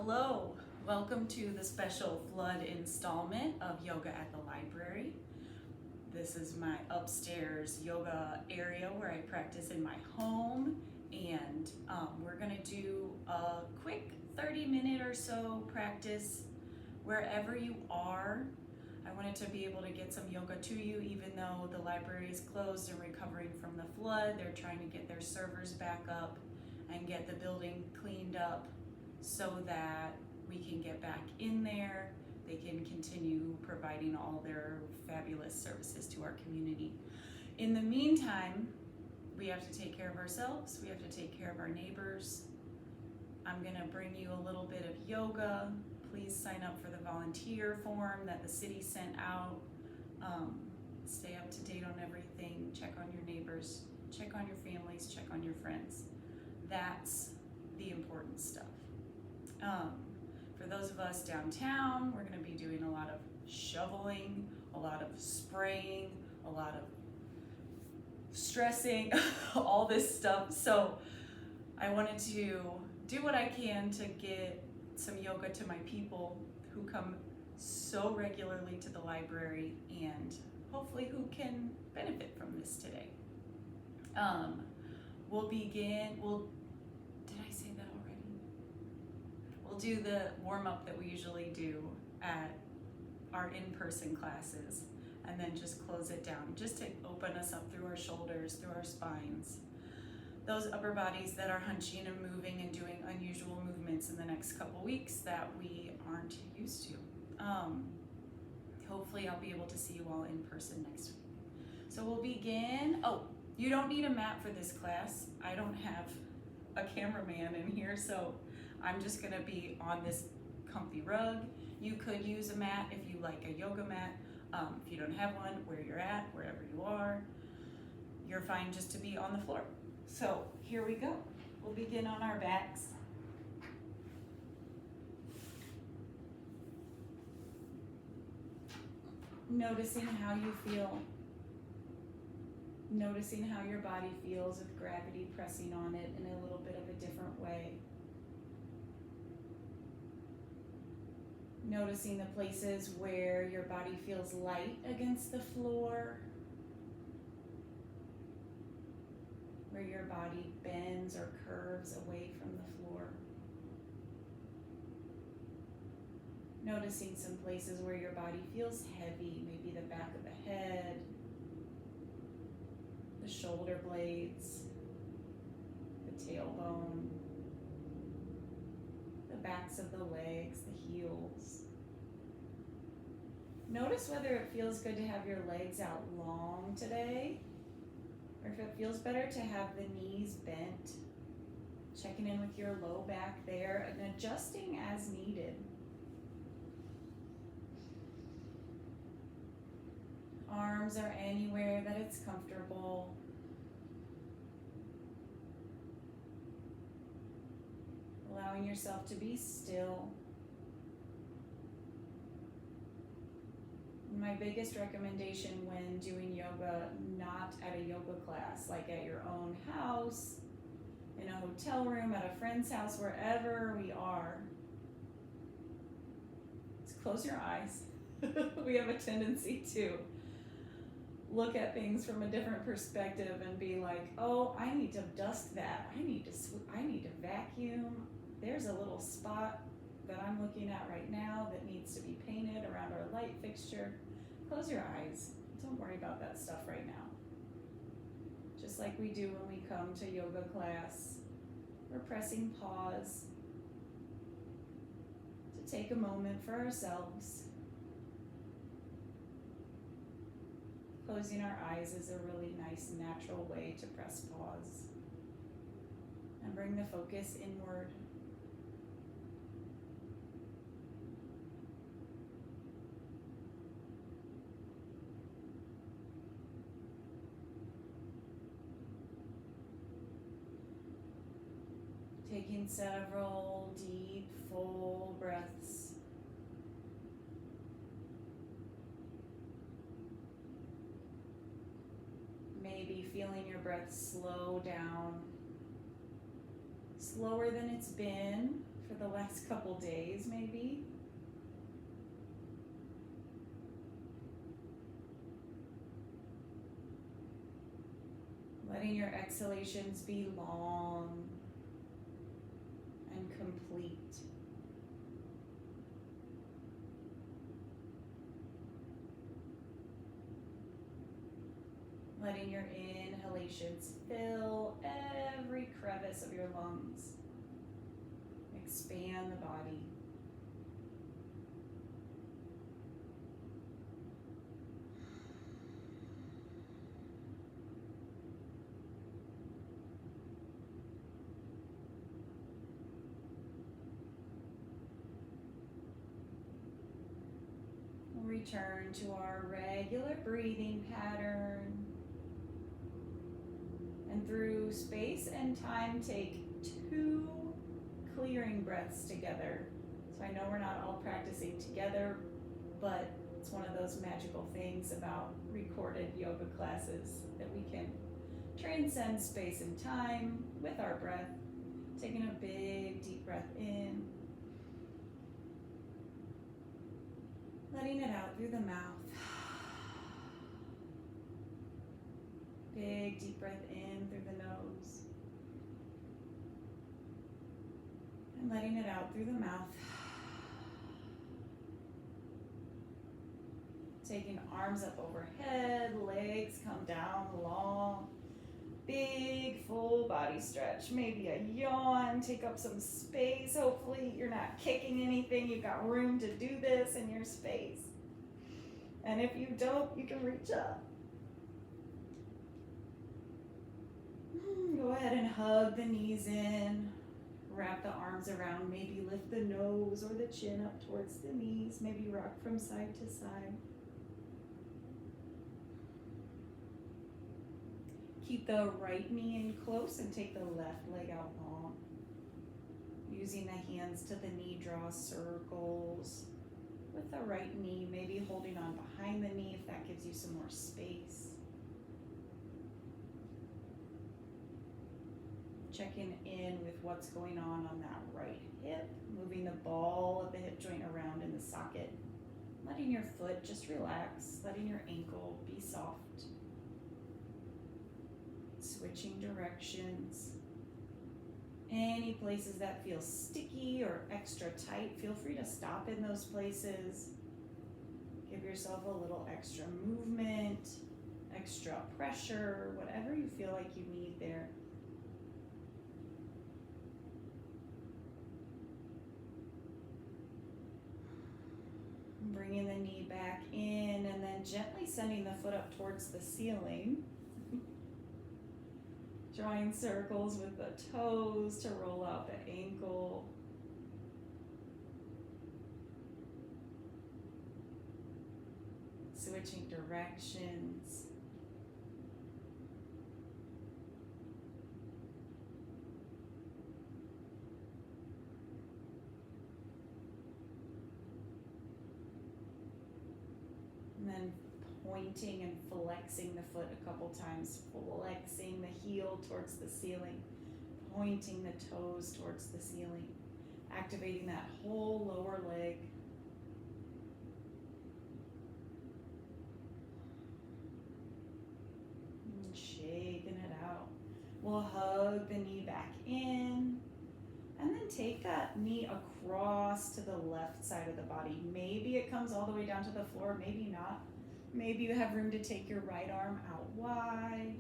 Hello, welcome to the special flood installment of Yoga at the Library. This is my upstairs yoga area where I practice in my home, and we're going to do a quick 30-minute or so practice wherever you are. I wanted to be able to get some yoga to you even though the library is closed and recovering from the flood. They're trying to get their servers back up and get the building cleaned up so that we can get back in there. They can continue providing all their fabulous services to our community. In the meantime, we have to take care of ourselves. We have to take care of our neighbors. I'm gonna bring you a little bit of yoga. Please sign up for the volunteer form that the city sent out. Stay up to date on everything. Check on your neighbors, check on your families, check on your friends. That's the important stuff. For those of us downtown, we're going to be doing a lot of shoveling, a lot of spraying, a lot of stressing, all this stuff. So I wanted to do what I can to get some yoga to my people who come so regularly to the library and hopefully who can benefit from this today. We'll begin, did I say that already? We'll do the warm-up that we usually do at our in-person classes and then just close it down, just to open us up through our shoulders, through our spines. Those upper bodies that are hunching and moving and doing unusual movements in the next couple weeks that we aren't used to. Hopefully I'll be able to see you all in person next week. So we'll begin. Oh, you don't need a mat for this class. I don't have a cameraman in here, so I'm just gonna be on this comfy rug. You could use a mat if you like a yoga mat. If you don't have one, where you're at, wherever you are, you're fine just to be on the floor. So here we go. We'll begin on our backs. Noticing how you feel. Noticing how your body feels with gravity pressing on it in a little bit of a different way. Noticing the places where your body feels light against the floor, where your body bends or curves away from the floor. Noticing some places where your body feels heavy, maybe the back of the head, the shoulder blades, the tailbone, the backs of the legs, the heels. Notice whether it feels good to have your legs out long today, or if it feels better to have the knees bent. Checking in with your low back there and adjusting as needed. Arms are anywhere that it's comfortable. Allowing yourself to be still. My biggest recommendation when doing yoga, not at a yoga class, like at your own house, in a hotel room, at a friend's house, wherever we are, is close your eyes. We have a tendency to look at things from a different perspective and be like, oh, I need to dust that. I need to vacuum. There's a little spot that I'm looking at right now that needs to be painted around our light fixture. Close your eyes. Don't worry about that stuff right now. Just like we do when we come to yoga class, we're pressing pause to take a moment for ourselves. Closing our eyes is a really nice, natural way to press pause and bring the focus inward. Taking several deep, full breaths. Maybe feeling your breath slow down, slower than it's been for the last couple days maybe. Letting your exhalations be long and complete. Letting your inhalations fill every crevice of your lungs. Expand the body. We'll return to our regular breathing pattern. And through space and time, take 2 clearing breaths together. So I know we're not all practicing together, but it's one of those magical things about recorded yoga classes that we can transcend space and time with our breath. Taking a big deep breath in, letting it out through the mouth. Big deep breath in through the nose. And letting it out through the mouth. Taking arms up overhead, legs come down long. Big full body stretch, maybe a yawn, take up some space. Hopefully you're not kicking anything. You've got room to do this in your space. And if you don't, you can reach up. Go ahead and hug the knees in, wrap the arms around, maybe lift the nose or the chin up towards the knees, maybe rock from side to side. Keep the right knee in close and take the left leg out long. Using the hands to the knee, draw circles with the right knee, maybe holding on behind the knee if that gives you some more space. Checking in with what's going on that right hip, moving the ball of the hip joint around in the socket, letting your foot just relax, letting your ankle be soft. Switching directions. Any places that feel sticky or extra tight, feel free to stop in those places. Give yourself a little extra movement, extra pressure, whatever you feel like you need there. Bringing the knee back in and then gently sending the foot up towards the ceiling. Drawing circles with the toes to roll out the ankle. Switching directions. And then pointing and flexing the foot a couple times, flexing the heel towards the ceiling, pointing the toes towards the ceiling, activating that whole lower leg. And shaking it out. We'll hug the knee back in, and then take that knee across to the left side of the body. Maybe it comes all the way down to the floor, maybe not. Maybe you have room to take your right arm out wide.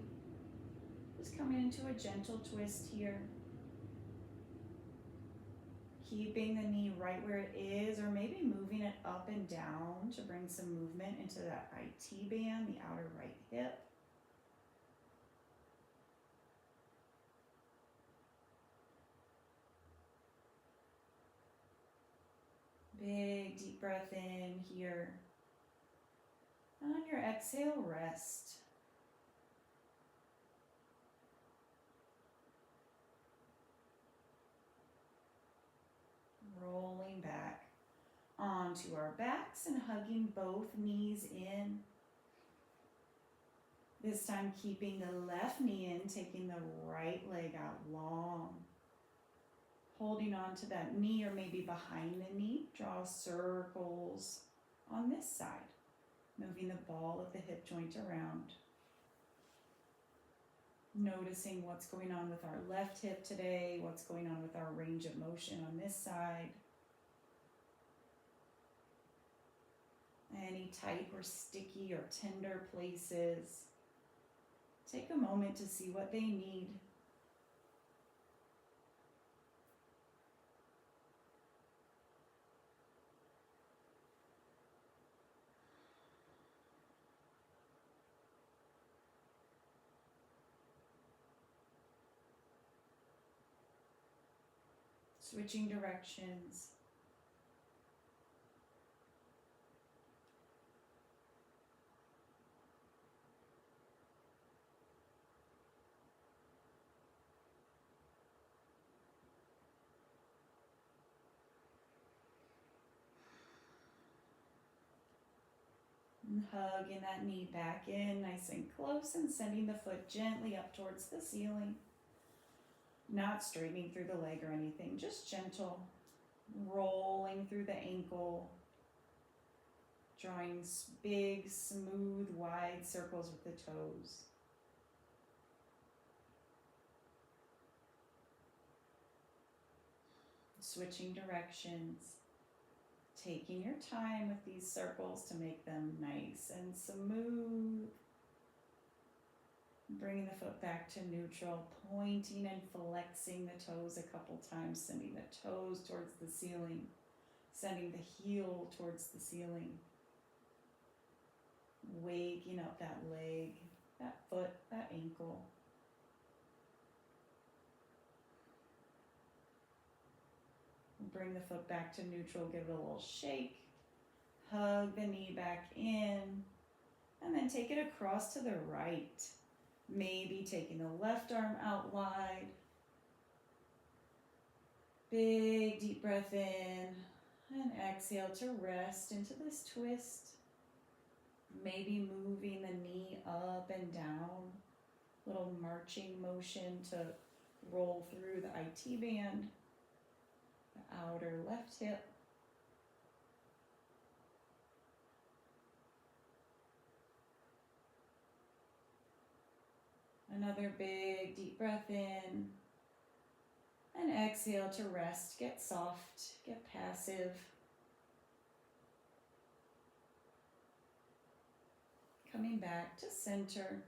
Just coming into a gentle twist here. Keeping the knee right where it is, or maybe moving it up and down to bring some movement into that IT band, the outer right hip. Big deep breath in here. And on your exhale, rest. Rolling back onto our backs and hugging both knees in. This time keeping the left knee in, taking the right leg out long. Holding on to that knee or maybe behind the knee, draw circles on this side, moving the ball of the hip joint around. Noticing what's going on with our left hip today, what's going on with our range of motion on this side. Any tight or sticky or tender places. Take a moment to see what they need. Switching directions. And hugging that knee back in nice and close and sending the foot gently up towards the ceiling. Not straightening through the leg or anything, just gentle. Rolling through the ankle. Drawing big, smooth, wide circles with the toes. Switching directions. Taking your time with these circles to make them nice and smooth. Bringing the foot back to neutral, pointing and flexing the toes a couple times, sending the toes towards the ceiling, sending the heel towards the ceiling. Waking up that leg, that foot, that ankle. Bring the foot back to neutral, give it a little shake. Hug the knee back in, and then take it across to the right. Maybe taking the left arm out wide. Big deep breath in, and exhale to rest into this twist. Maybe moving the knee up and down. Little marching motion to roll through the IT band. The outer left hip. Another big deep breath in. And exhale to rest. Get soft, get passive. Coming back to center.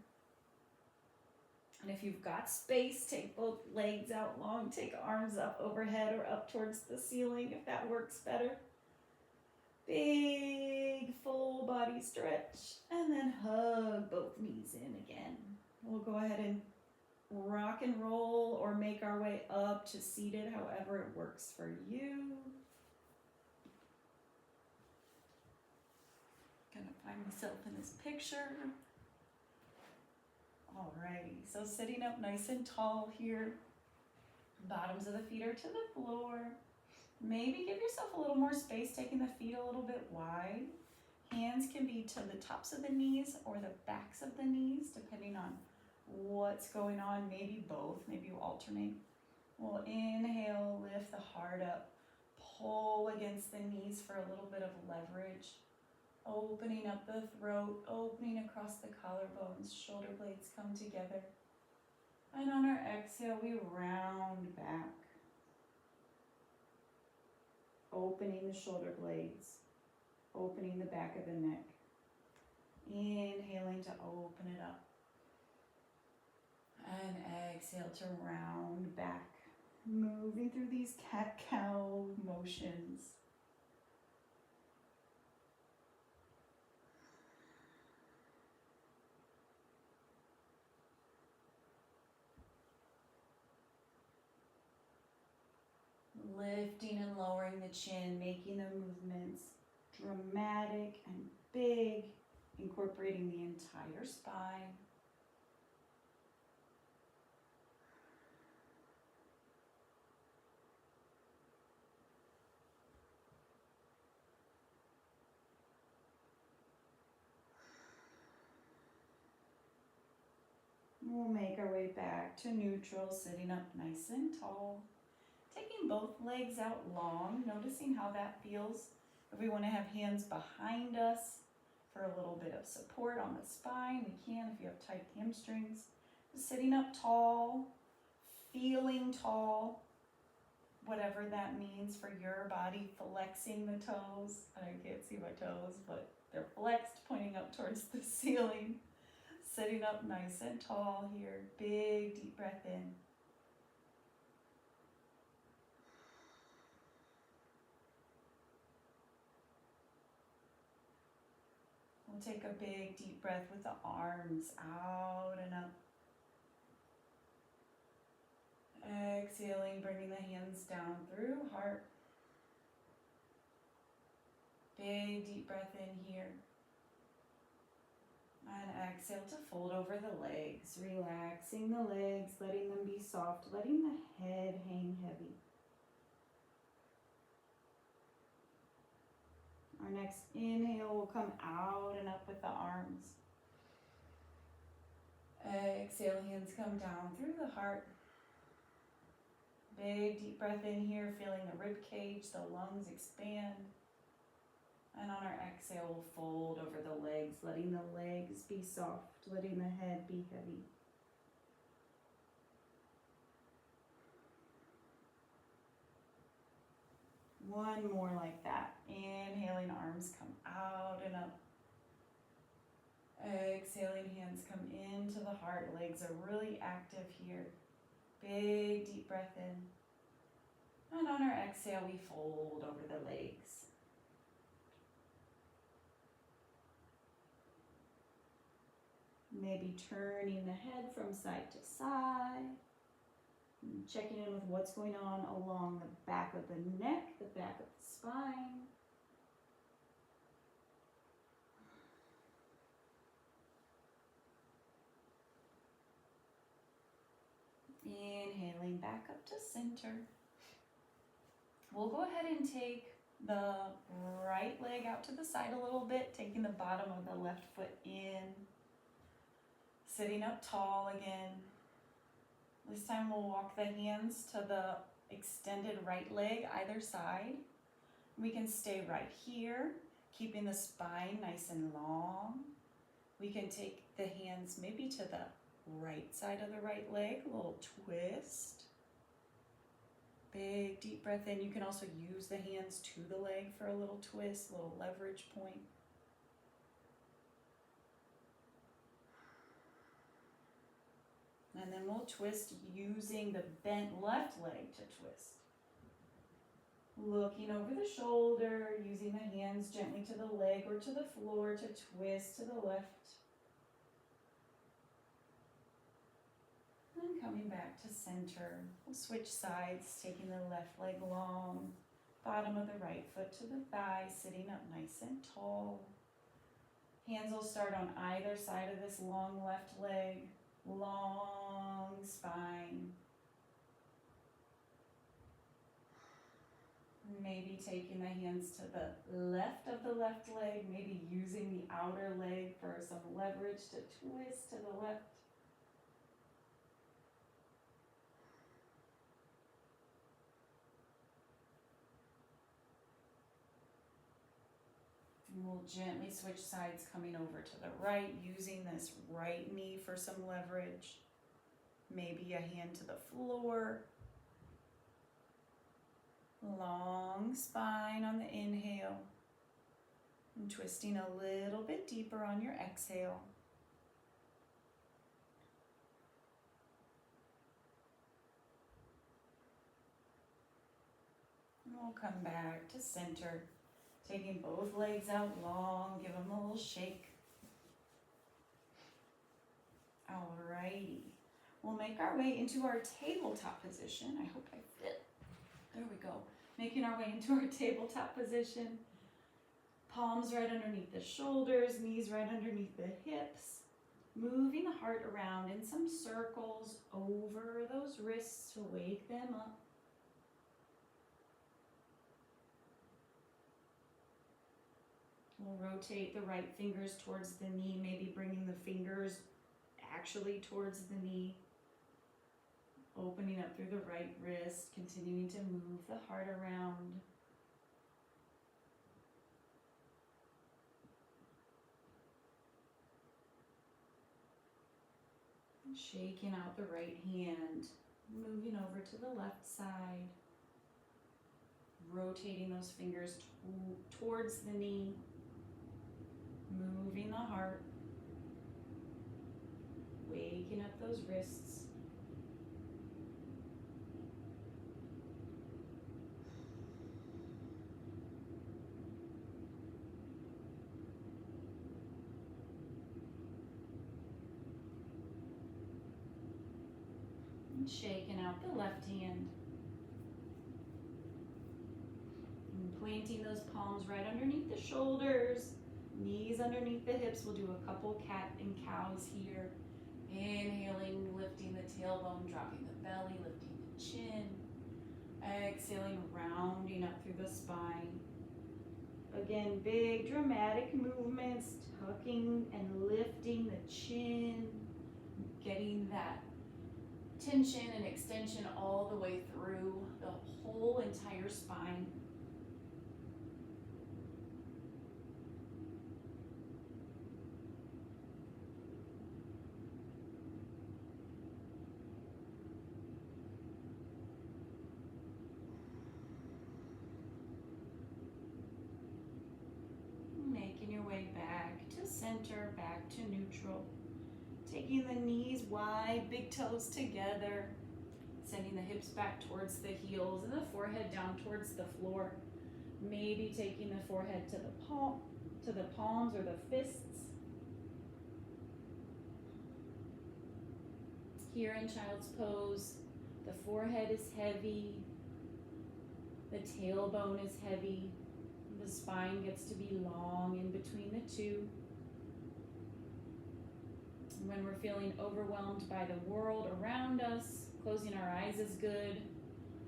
And if you've got space, take both legs out long, take arms up overhead or up towards the ceiling if that works better. Big full body stretch, and then hug both knees in again. We'll go ahead and rock and roll or make our way up to seated, however it works for you. Gonna find myself in this picture. Alrighty, so sitting up nice and tall here. Bottoms of the feet are to the floor. Maybe give yourself a little more space, taking the feet a little bit wide. Hands can be to the tops of the knees or the backs of the knees, depending on what's going on. Maybe both, maybe you alternate. We'll inhale, lift the heart up, pull against the knees for a little bit of leverage. Opening up the throat, opening across the collarbones, shoulder blades come together. And on our exhale, we round back. Opening the shoulder blades, opening the back of the neck. Inhaling to open it up. And exhale to round back. Moving through these cat-cow motions. Lifting and lowering the chin, making the movements dramatic and big, incorporating the entire spine. We'll make our way back to neutral, sitting up nice and tall. Taking both legs out long, noticing how that feels. If we want to have hands behind us for a little bit of support on the spine, we can if you have tight hamstrings. Sitting up tall, feeling tall, whatever that means for your body, flexing the toes. I can't see my toes, but they're flexed, pointing up towards the ceiling. Sitting up nice and tall here. Big deep breath in. We'll take a big deep breath with the arms out and up. Exhaling, bringing the hands down through heart. Big deep breath in here. And exhale to fold over the legs. Relaxing the legs, letting them be soft, letting the head hang heavy. Our next inhale will come out and up with the arms. Exhale, hands come down through the heart. Big deep breath in here, feeling the rib cage, the lungs expand. And on our exhale, we'll fold over the legs, letting the legs be soft, letting the head be heavy. One more like that. Inhaling, arms come out and up. Exhaling, hands come into the heart. Legs are really active here. Big deep breath in. And on our exhale, we fold over the legs. Maybe turning the head from side to side. Checking in with what's going on along the back of the neck, the back of the spine. Inhaling back up to center. We'll go ahead and take the right leg out to the side a little bit, taking the bottom of the left foot in. Sitting up tall again. This time we'll walk the hands to the extended right leg either side. We can stay right here, keeping the spine nice and long. We can take the hands maybe to the right side of the right leg, a little twist. Big deep breath in. You can also use the hands to the leg for a little twist, a little leverage point. And then we'll twist using the bent left leg to twist. Looking over the shoulder, using the hands gently to the leg or to the floor to twist to the left. And coming back to center. We'll switch sides, taking the left leg long, bottom of the right foot to the thigh, sitting up nice and tall. Hands will start on either side of this long left leg. Long spine. Maybe taking the hands to the left of the left leg, maybe using the outer leg for some leverage to twist to the left. And we'll gently switch sides, coming over to the right, using this right knee for some leverage. Maybe a hand to the floor. Long spine on the inhale. And twisting a little bit deeper on your exhale. And we'll come back to center. Taking both legs out long, give them a little shake. Alrighty. We'll make our way into our tabletop position. I hope I fit. There we go. Making our way into our tabletop position. Palms right underneath the shoulders, knees right underneath the hips. Moving the heart around in some circles over those wrists to wake them up. We'll rotate the right fingers towards the knee, maybe bringing the fingers actually towards the knee. Opening up through the right wrist, continuing to move the heart around. Shaking out the right hand, moving over to the left side, rotating those fingers towards the knee, moving the heart, waking up those wrists. And shaking out the left hand. And planting those palms right underneath the shoulders, knees underneath the hips. We'll do a couple cat and cows here. Inhaling, lifting the tailbone, dropping the belly, lifting the chin. Exhaling, rounding up through the spine. Again, big dramatic movements, tucking and lifting the chin, getting that tension and extension all the way through the whole entire spine. Making your way back to center, back to neutral. Taking the knees wide, big toes together. Sending the hips back towards the heels and the forehead down towards the floor. Maybe taking the forehead to the palms or the fists. Here in child's pose, the forehead is heavy. The tailbone is heavy. The spine gets to be long in between the two. When we're feeling overwhelmed by the world around us, closing our eyes is good.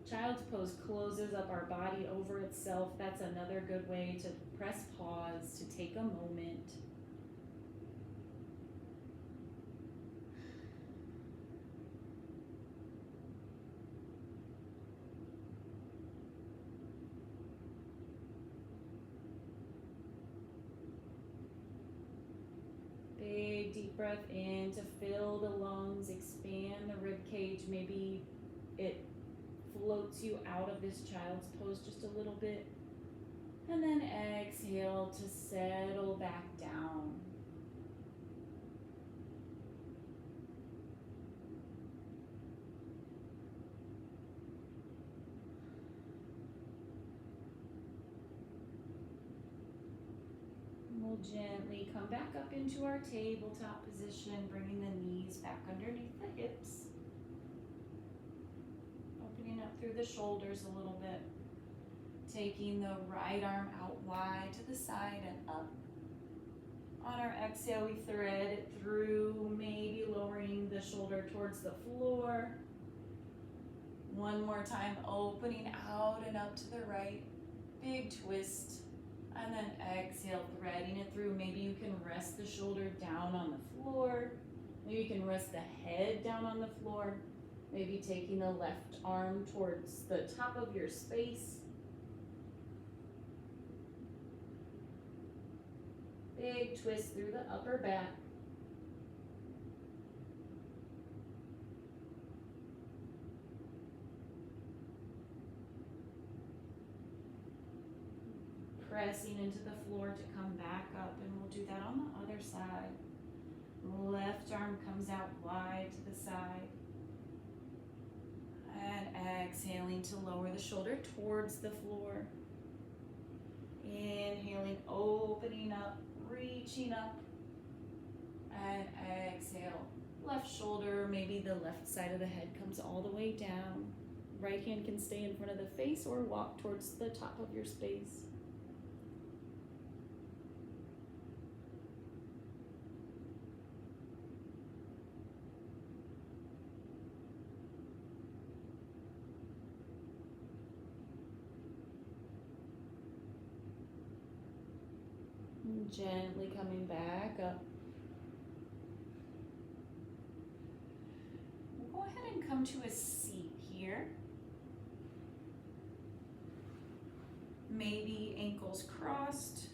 Child's pose closes up our body over itself. That's another good way to press pause, to take a moment. Big deep breath in to fill the lungs, expand the rib cage. Maybe it floats you out of this child's pose just a little bit. And then exhale to settle back down. We'll gently come back up into our tabletop position, bringing the knees back underneath the hips. Opening up through the shoulders a little bit. Taking the right arm out wide to the side and up. On our exhale, we thread it through, maybe lowering the shoulder towards the floor. One more time, opening out and up to the right. Big twist. And then exhale, threading it through. Maybe you can rest the shoulder down on the floor. Maybe you can rest the head down on the floor. Maybe taking the left arm towards the top of your space. Big twist through the upper back. Pressing into the floor to come back up, and we'll do that on the other side. Left arm comes out wide to the side. And exhaling to lower the shoulder towards the floor. Inhaling, opening up, reaching up. And exhale. Left shoulder, maybe the left side of the head comes all the way down. Right hand can stay in front of the face or walk towards the top of your space. Gently coming back up. We'll go ahead and come to a seat here. Maybe ankles crossed,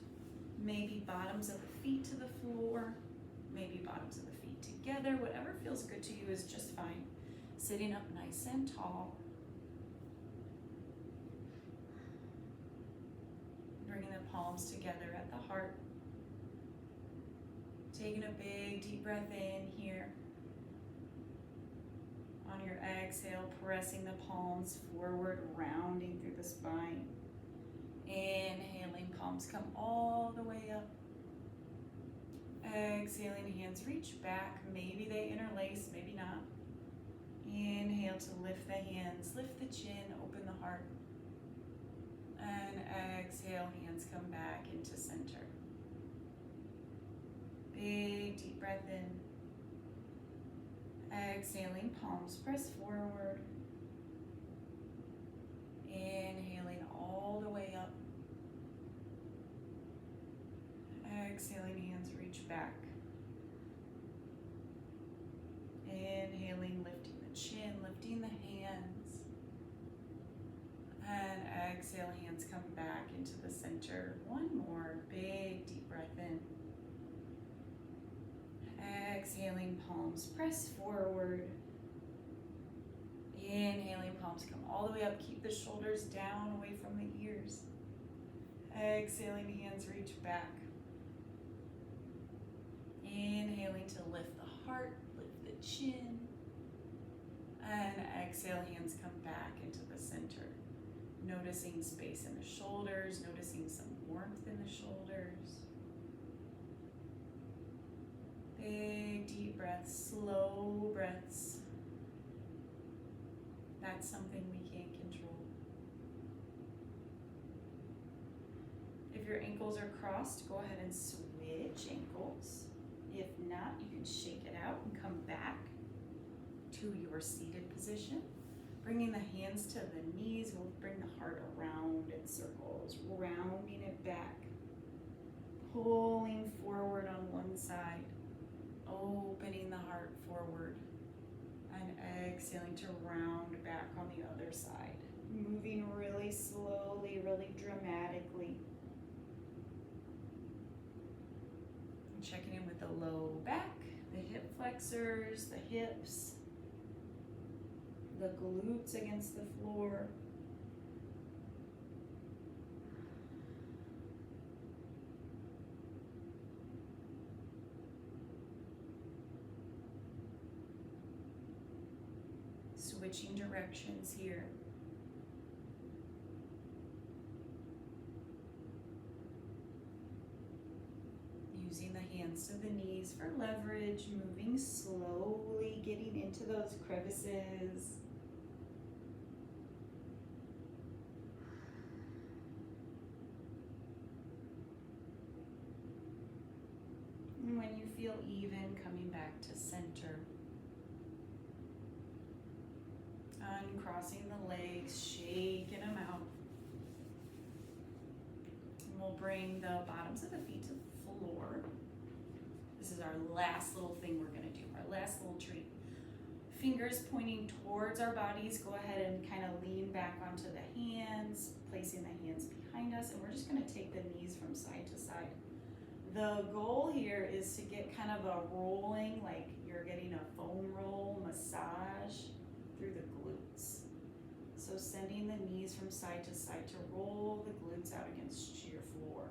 maybe bottoms of the feet to the floor, maybe bottoms of the feet together. Whatever feels good to you is just fine. Sitting up nice and tall. Bringing the palms together at the heart. Taking a big deep breath in here. On your exhale, pressing the palms forward, rounding through the spine. Inhaling, palms come all the way up. Exhaling, hands reach back. Maybe they interlace, maybe not. Inhale to lift the hands, lift the chin, open the heart. And exhale, hands come back into center. Big deep breath in. Exhaling, palms press forward. Inhaling all the way up. Exhaling, hands reach back. Inhaling, lifting the chin, lifting the hands. And exhale, hands come back into the center. One more big deep breath in. Exhaling, palms press forward. Inhaling, palms come all the way up. Keep the shoulders down away from the ears. Exhaling, hands reach back. Inhaling to lift the heart, lift the chin. And exhale, hands come back into the center. Noticing space in the shoulders, noticing some warmth in the shoulders. Big deep breaths, slow breaths. That's something we can't control. If your ankles are crossed, go ahead and switch ankles. If not, you can shake it out and come back to your seated position. Bringing the hands to the knees, we'll bring the heart around in circles, rounding it back. Pulling forward on one side, opening the heart forward, and exhaling to round back on the other side. Moving really slowly, really dramatically. Checking in with the low back, the hip flexors, the hips, the glutes against the floor. Switching directions here. Using the hands to the knees for leverage, moving slowly, getting into those crevices. And when you feel even, coming back to center. Uncrossing the legs, shaking them out. And we'll bring the bottoms of the feet to the floor. This is our last little thing we're going to do, our last little treat. Fingers pointing towards our bodies. Go ahead and kind of lean back onto the hands, placing the hands behind us, and we're just going to take the knees from side to side. The goal here is to get kind of a rolling, like you're getting a foam roll massage through the glutes. So sending the knees from side to side to roll the glutes out against your floor.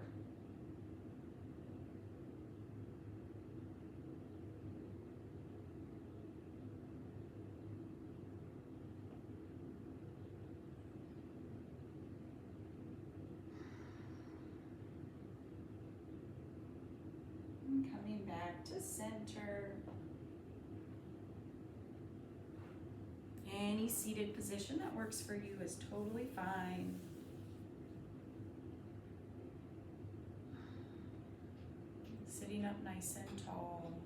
And coming back to center. Any seated position that works for you is totally fine. Sitting up nice and tall.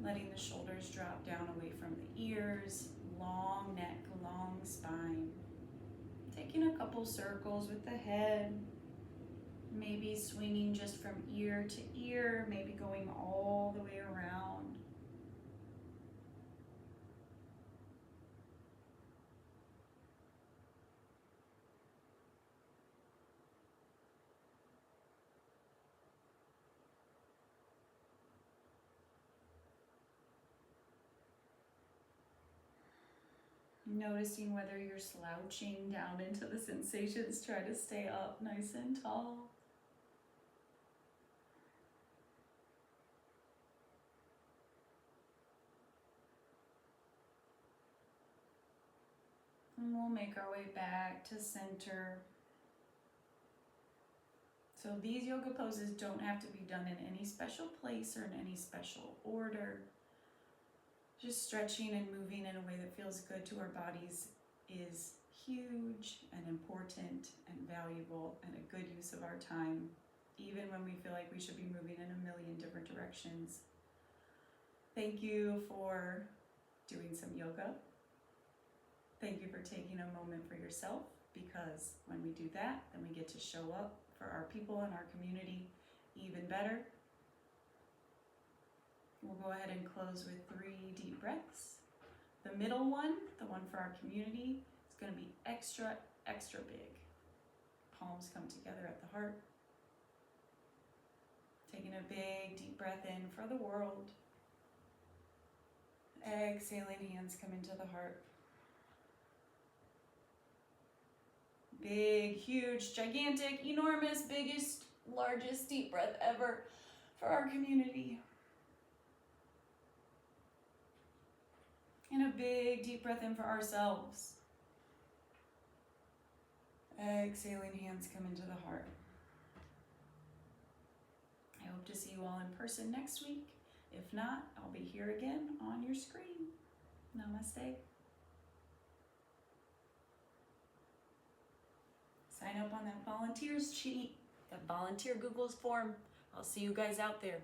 Letting the shoulders drop down away from the ears. Long neck, long spine. Taking a couple circles with the head. Maybe swinging just from ear to ear, maybe going all the way around. Noticing whether you're slouching down into the sensations. Try to stay up nice and tall. And we'll make our way back to center. So these yoga poses don't have to be done in any special place or in any special order. Just stretching and moving in a way that feels good to our bodies is huge and important and valuable and a good use of our time, even when we feel like we should be moving in a million different directions. Thank you for doing some yoga. Thank you for taking a moment for yourself, because when we do that, then we get to show up for our people and our community even better. We'll go ahead and close with 3 deep breaths. The middle one, the one for our community, is going to be extra, extra big. Palms come together at the heart. Taking a big deep breath in for the world. Exhaling, hands come into the heart. Big, huge, gigantic, enormous, biggest, largest deep breath ever for our community. And a big deep breath in for ourselves. Exhaling, hands come into the heart. I hope to see you all in person next week. If not, I'll be here again on your screen. Namaste. Sign up on that volunteers sheet, that volunteer Google's form. I'll see you guys out there.